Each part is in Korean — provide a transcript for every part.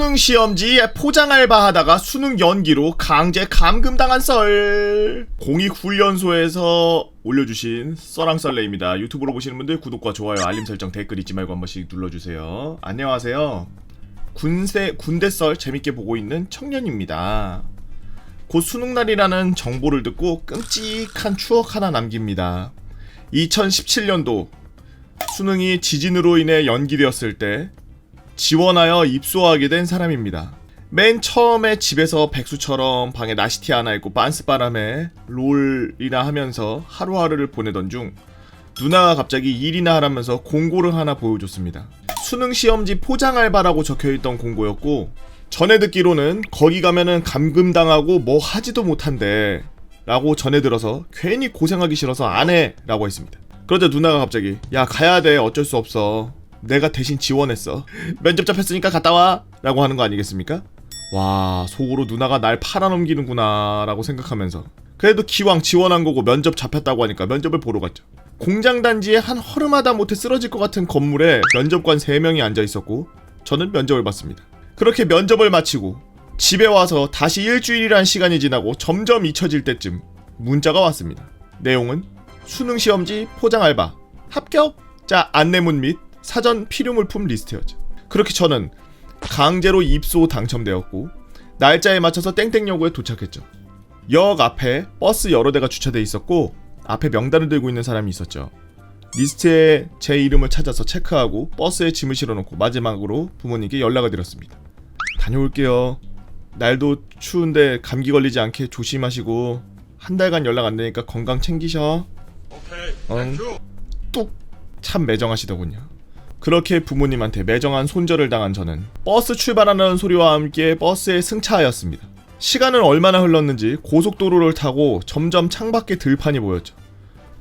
수능 시험지에 포장 알바하다가 수능 연기로 강제 감금당한 썰. 공익훈련소에서 올려주신 썰랑썰레입니다. 유튜브로 보시는 분들 구독과 좋아요, 알림 설정, 댓글 잊지 말고 한 번씩 눌러주세요. 안녕하세요. 군대 썰 재밌게 보고 있는 청년입니다. 곧 수능날이라는 정보를 듣고 끔찍한 추억 하나 남깁니다. 2017년도 수능이 지진으로 인해 연기되었을 때 지원하여 입소하게 된 사람입니다. 맨 처음에 집에서 백수처럼 방에 나시티 하나 입고 빤스바람에 롤이나 하면서 하루하루를 보내던 중 누나가 갑자기 일이나 하라면서 공고를 하나 보여줬습니다. 수능 시험지 포장 알바라고 적혀있던 공고였고, 전에 듣기로는 거기 가면은 감금당하고 뭐 하지도 못한대 라고 전해 들어서 괜히 고생하기 싫어서 안 해 라고 했습니다. 그러자 누나가 갑자기 야 가야 돼, 어쩔 수 없어, 내가 대신 지원했어, 면접 잡혔으니까 갔다 와 라고 하는 거 아니겠습니까? 와, 속으로 누나가 날 팔아넘기는구나 라고 생각하면서 그래도 기왕 지원한 거고 면접 잡혔다고 하니까 면접을 보러 갔죠. 공장단지에 한 허름하다 못해 쓰러질 것 같은 건물에 면접관 3명이 앉아있었고 저는 면접을 봤습니다. 그렇게 면접을 마치고 집에 와서 다시 일주일이란 시간이 지나고 점점 잊혀질 때쯤 문자가 왔습니다. 내용은 수능시험지 포장 알바 합격자 안내문 및 사전 필요물품 리스트였죠. 그렇게 저는 강제로 입소 당첨되었고 날짜에 맞춰서 땡땡역에 도착했죠. 역 앞에 버스 여러 대가 주차돼 있었고 앞에 명단을 들고 있는 사람이 있었죠. 리스트에 제 이름을 찾아서 체크하고 버스에 짐을 실어놓고 마지막으로 부모님께 연락을 드렸습니다. 다녀올게요. 날도 추운데 감기 걸리지 않게 조심하시고 한 달간 연락 안 되니까 건강 챙기셔. 오케이. 뚝. 참 매정하시더군요. 그렇게 부모님한테 매정한 손절을 당한 저는 버스 출발하는 소리와 함께 버스에 승차하였습니다. 시간은 얼마나 흘렀는지 고속도로를 타고 점점 창밖에 들판이 보였죠.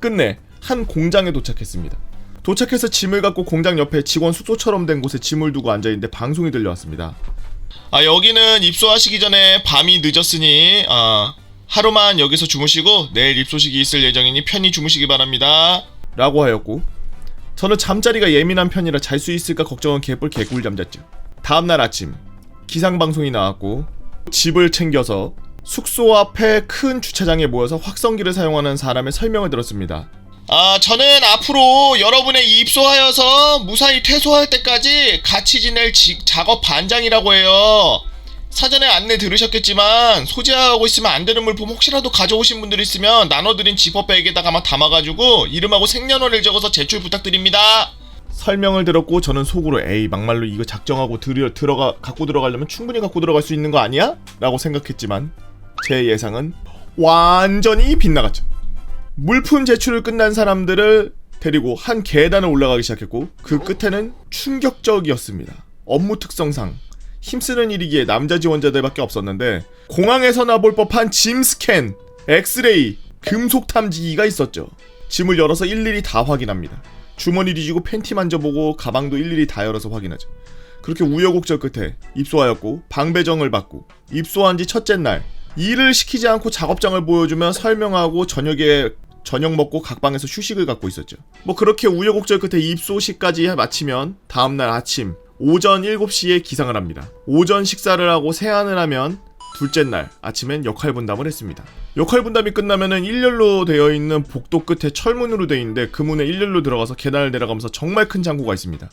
끝내 한 공장에 도착했습니다. 도착해서 짐을 갖고 공장 옆에 직원 숙소처럼 된 곳에 짐을 두고 앉아있는데 방송이 들려왔습니다. 여기는 입소하시기 전에 밤이 늦었으니 하루만 여기서 주무시고 내일 입소식이 있을 예정이니 편히 주무시기 바랍니다 라고 하였고, 저는 잠자리가 예민한 편이라 잘 수 있을까 걱정은 개꿀잠 잤죠. 다음날 아침 기상방송이 나왔고 집을 챙겨서 숙소 앞에 큰 주차장에 모여서 확성기를 사용하는 사람의 설명을 들었습니다. 저는 앞으로 여러분의 입소하여서 무사히 퇴소할 때까지 같이 지낼 작업 반장이라고 해요. 사전에 안내 들으셨겠지만 소지하고 있으면 안 되는 물품 혹시라도 가져오신 분들 있으면 나눠드린 지퍼백에다가만 담아가지고 이름하고 생년월일 적어서 제출 부탁드립니다. 설명을 들었고 저는 속으로 에이 막말로 이거 작정하고 갖고 들어가려면 충분히 갖고 들어갈 수 있는 거 아니야? 라고 생각했지만 제 예상은 완전히 빗나갔죠. 물품 제출을 끝난 사람들을 데리고 한 계단을 올라가기 시작했고 그 끝에는 충격적이었습니다. 업무 특성상 힘쓰는 일이기에 남자 지원자들밖에 없었는데 공항에서나 볼 법한 짐 스캔, 엑스레이, 금속 탐지기가 있었죠. 짐을 열어서 일일이 다 확인합니다. 주머니 뒤지고 팬티 만져보고 가방도 일일이 다 열어서 확인하죠. 그렇게 우여곡절 끝에 입소하였고 방배정을 받고 입소한 지 첫째 날 일을 시키지 않고 작업장을 보여주며 설명하고 저녁 먹고 각 방에서 휴식을 갖고 있었죠. 그렇게 우여곡절 끝에 입소식까지 마치면 다음날 아침 오전 7시에 기상을 합니다. 오전 식사를 하고 세안을 하면 둘째 날 아침엔 역할 분담을 했습니다. 역할 분담이 끝나면은 일렬로 되어 있는 복도 끝에 철문으로 되어 있는데 그 문에 일렬로 들어가서 계단을 내려가면서 정말 큰 창고가 있습니다.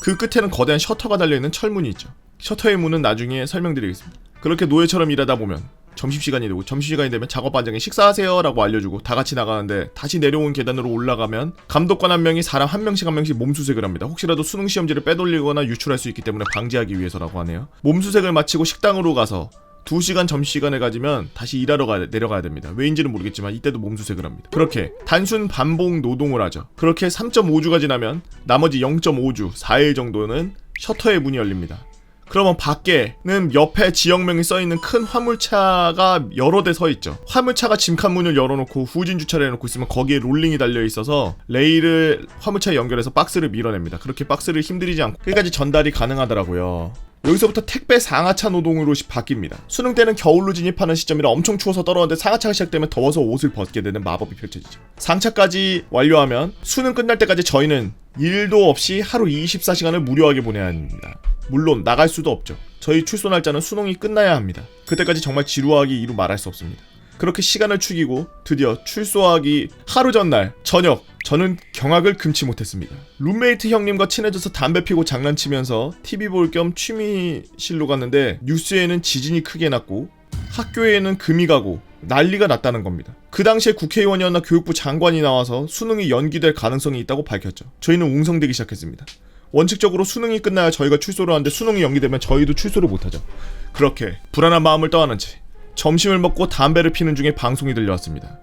그 끝에는 거대한 셔터가 달려있는 철문이 있죠. 셔터의 문은 나중에 설명드리겠습니다. 그렇게 노예처럼 일하다 보면 점심시간이 되고 점심시간이 되면 작업반장이 식사하세요 라고 알려주고 다같이 나가는데 다시 내려온 계단으로 올라가면 감독관 한 명이 사람 한 명씩 몸수색을 합니다. 혹시라도 수능 시험지를 빼돌리거나 유출할 수 있기 때문에 방지하기 위해서라고 하네요. 몸수색을 마치고 식당으로 가서 2시간 점심시간을 가지면 다시 일하러 내려가야 됩니다. 왜인지는 모르겠지만 이때도 몸수색을 합니다. 그렇게 단순 반복 노동을 하죠. 그렇게 3.5주가 지나면 나머지 0.5주 4일 정도는 셔터의 문이 열립니다. 그러면 밖에는 옆에 지역명이 써있는 큰 화물차가 여러 대 서있죠. 화물차가 짐칸 문을 열어놓고 후진 주차를 해놓고 있으면 거기에 롤링이 달려있어서 레일을 화물차에 연결해서 박스를 밀어냅니다. 그렇게 박스를 힘들이지 않고 끝까지 전달이 가능하더라고요. 여기서부터 택배 상하차 노동으로 바뀝니다. 수능 때는 겨울로 진입하는 시점이라 엄청 추워서 떨어졌는데 상하차가 시작되면 더워서 옷을 벗게 되는 마법이 펼쳐지죠. 상차까지 완료하면 수능 끝날 때까지 저희는 일도 없이 하루 24시간을 무료하게 보내야 합니다. 물론 나갈 수도 없죠. 저희 출소 날짜는 수능이 끝나야 합니다. 그때까지 정말 지루하기 이루 말할 수 없습니다. 그렇게 시간을 축이고 드디어 출소하기 하루 전날 저녁, 저는 경악을 금치 못했습니다. 룸메이트 형님과 친해져서 담배 피고 장난치면서 TV 볼 겸 취미실로 갔는데 뉴스에는 지진이 크게 났고 학교에는 금이 가고 난리가 났다는 겁니다. 그 당시에 국회의원이었나 교육부 장관이 나와서 수능이 연기될 가능성이 있다고 밝혔죠. 저희는 웅성대기 시작했습니다. 원칙적으로 수능이 끝나야 저희가 출소를 하는데 수능이 연기되면 저희도 출소를 못하죠. 그렇게 불안한 마음을 떠안은 채 점심을 먹고 담배를 피는 중에 방송이 들려왔습니다.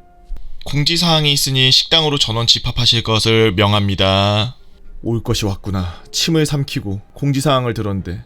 공지사항이 있으니 식당으로 전원 집합하실 것을 명합니다. 올 것이 왔구나. 침을 삼키고 공지사항을 들었는데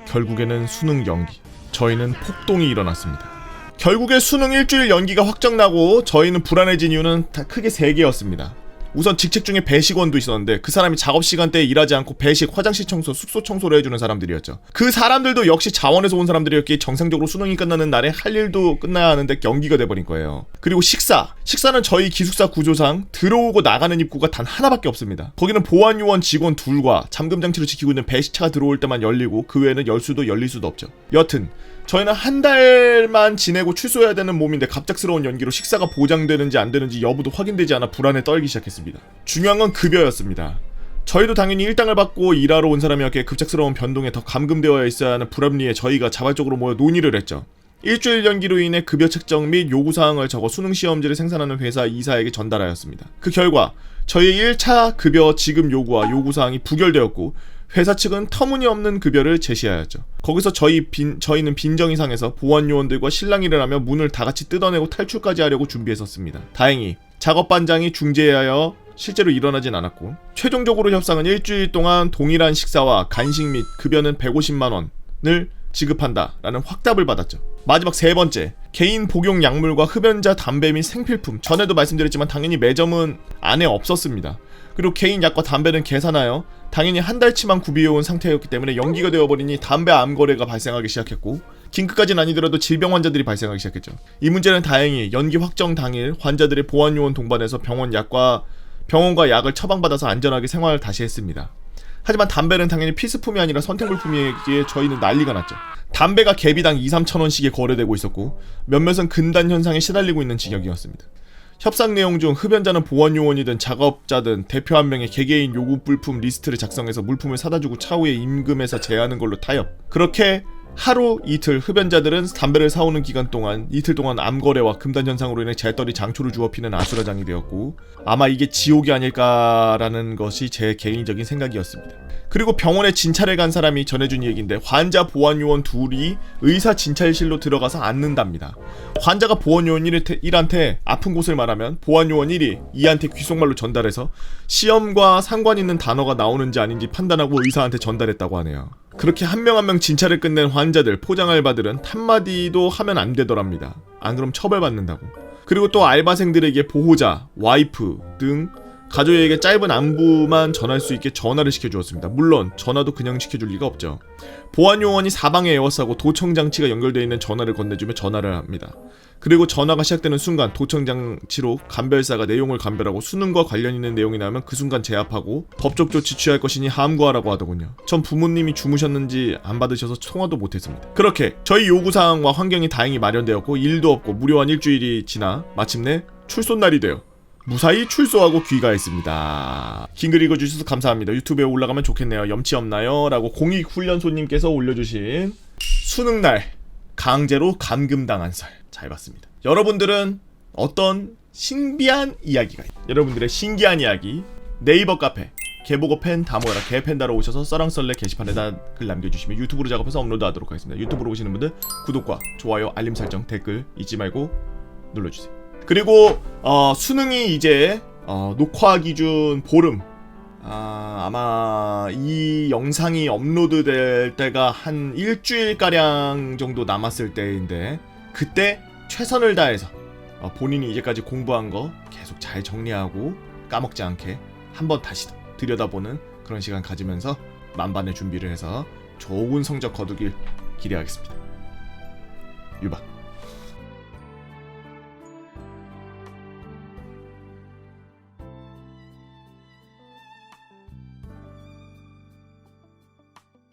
결국에는 수능 연기. 저희는 폭동이 일어났습니다. 결국에 수능 일주일 연기가 확정나고 저희는 불안해진 이유는 다 크게 3개였습니다. 우선 직책 중에 배식원도 있었는데 그 사람이 작업시간대에 일하지 않고 배식, 화장실 청소, 숙소 청소를 해주는 사람들이었죠. 그 사람들도 역시 자원에서 온 사람들이었기에 정상적으로 수능이 끝나는 날에 할 일도 끝나야 하는데 연기가 돼버린 거예요. 그리고 식사는 저희 기숙사 구조상 들어오고 나가는 입구가 단 하나밖에 없습니다. 거기는 보안요원 직원 둘과 잠금장치로 지키고 있는 배식차가 들어올 때만 열리고 그 외에는 열 수도 열릴 수도 없죠. 여튼 저희는 한 달만 지내고 출소해야 되는 몸인데 갑작스러운 연기로 식사가 보장되는지 안 되는지 여부도 확인되지 않아 불안에 떨기 시작했습니다. 중요한 건 급여였습니다. 저희도 당연히 일당을 받고 일하러 온 사람이었기에 급작스러운 변동에 더 감금되어 있어야 하는 불합리에 저희가 자발적으로 모여 논의를 했죠. 일주일 연기로 인해 급여 책정 및 요구사항을 적어 수능시험지를 생산하는 회사 이사에게 전달하였습니다. 그 결과 저희의 1차 급여 지급 요구와 요구사항이 부결되었고 회사 측은 터무니없는 급여를 제시하였죠. 거기서 저희는 빈정이 상해서 보안요원들과 실랑이를 하며 문을 다같이 뜯어내고 탈출까지 하려고 준비했었습니다. 다행히 작업반장이 중재하여 실제로 일어나진 않았고 최종적으로 협상은 일주일 동안 동일한 식사와 간식 및 급여는 150만원을 지급한다라는 확답을 받았죠. 마지막 3번째, 개인 복용 약물과 흡연자 담배 및 생필품. 전에도 말씀드렸지만 당연히 매점은 안에 없었습니다. 그리고 개인 약과 담배는 계산하여 당연히 한 달치만 구비해온 상태였기 때문에 연기가 되어버리니 담배 암 거래가 발생하기 시작했고 긴급까지는 아니더라도 질병 환자들이 발생하기 시작했죠. 이 문제는 다행히 연기 확정 당일 환자들의 보안요원 동반해서 병원과 약을 처방받아서 안전하게 생활을 다시 했습니다. 하지만 담배는 당연히 필수품이 아니라 선택물품이기에 저희는 난리가 났죠. 담배가 개비당 2-3천원씩에 거래되고 있었고 몇몇은 금단 현상에 시달리고 있는 지경이었습니다. 협상 내용 중 흡연자는 보안요원이든 작업자든 대표 한 명의 개개인 요구 물품 리스트를 작성해서 물품을 사다주고 차후에 임금에서 제하는 걸로 타협. 그렇게 하루 이틀 흡연자들은 담배를 사오는 기간 동안 이틀 동안 암거래와 금단 현상으로 인해 재떨이 장초를 주워 피는 아수라장이 되었고 아마 이게 지옥이 아닐까라는 것이 제 개인적인 생각이었습니다. 그리고 병원에 진찰을 간 사람이 전해준 얘기인데 환자 보안요원 둘이 의사 진찰실로 들어가서 앉는답니다. 환자가 보안요원 1한테 아픈 곳을 말하면 보안요원 1이 2한테 귓속말로 전달해서 시험과 상관 있는 단어가 나오는지 아닌지 판단하고 의사한테 전달했다고 하네요. 그렇게 한 명 한 명 진찰을 끝낸 환자들, 포장 알바들은 한마디도 하면 안 되더랍니다. 안 그럼 처벌받는다고. 그리고 또 알바생들에게 보호자, 와이프 등 가족에게 짧은 안부만 전할 수 있게 전화를 시켜주었습니다. 물론 전화도 그냥 시켜줄 리가 없죠. 보안요원이 사방에 에워싸고 도청장치가 연결되어 있는 전화를 건네주며 전화를 합니다. 그리고 전화가 시작되는 순간 도청장치로 감별사가 내용을 감별하고 수능과 관련 있는 내용이 나오면 그 순간 제압하고 법적 조치 취할 것이니 함구하라고 하더군요. 전 부모님이 주무셨는지 안 받으셔서 통화도 못했습니다. 그렇게 저희 요구사항과 환경이 다행히 마련되었고 일도 없고 무려 한 일주일이 지나 마침내 출소날이 되어 무사히 출소하고 귀가했습니다. 긴 글 읽어주셔서 감사합니다. 유튜브에 올라가면 좋겠네요. 염치 없나요? 라고 공익훈련소님께서 올려주신 수능날 강제로 감금당한 썰 잘 봤습니다. 여러분들은 어떤 신비한 이야기가 여러분들의 신기한 이야기 네이버 카페 개보고 팬 다 모여라 개팬다로 오셔서 썰랑썰레 게시판에다 글 남겨주시면 유튜브로 작업해서 업로드하도록 하겠습니다. 유튜브로 보시는 분들 구독과 좋아요 알림 설정 댓글 잊지 말고 눌러주세요. 그리고 수능이 이제 녹화 기준 보름 아마 이 영상이 업로드될 때가 한 일주일가량 정도 남았을 때인데 그때 최선을 다해서 본인이 이제까지 공부한 거 계속 잘 정리하고 까먹지 않게 한번 다시 들여다보는 그런 시간 가지면서 만반의 준비를 해서 좋은 성적 거두길 기대하겠습니다. 유바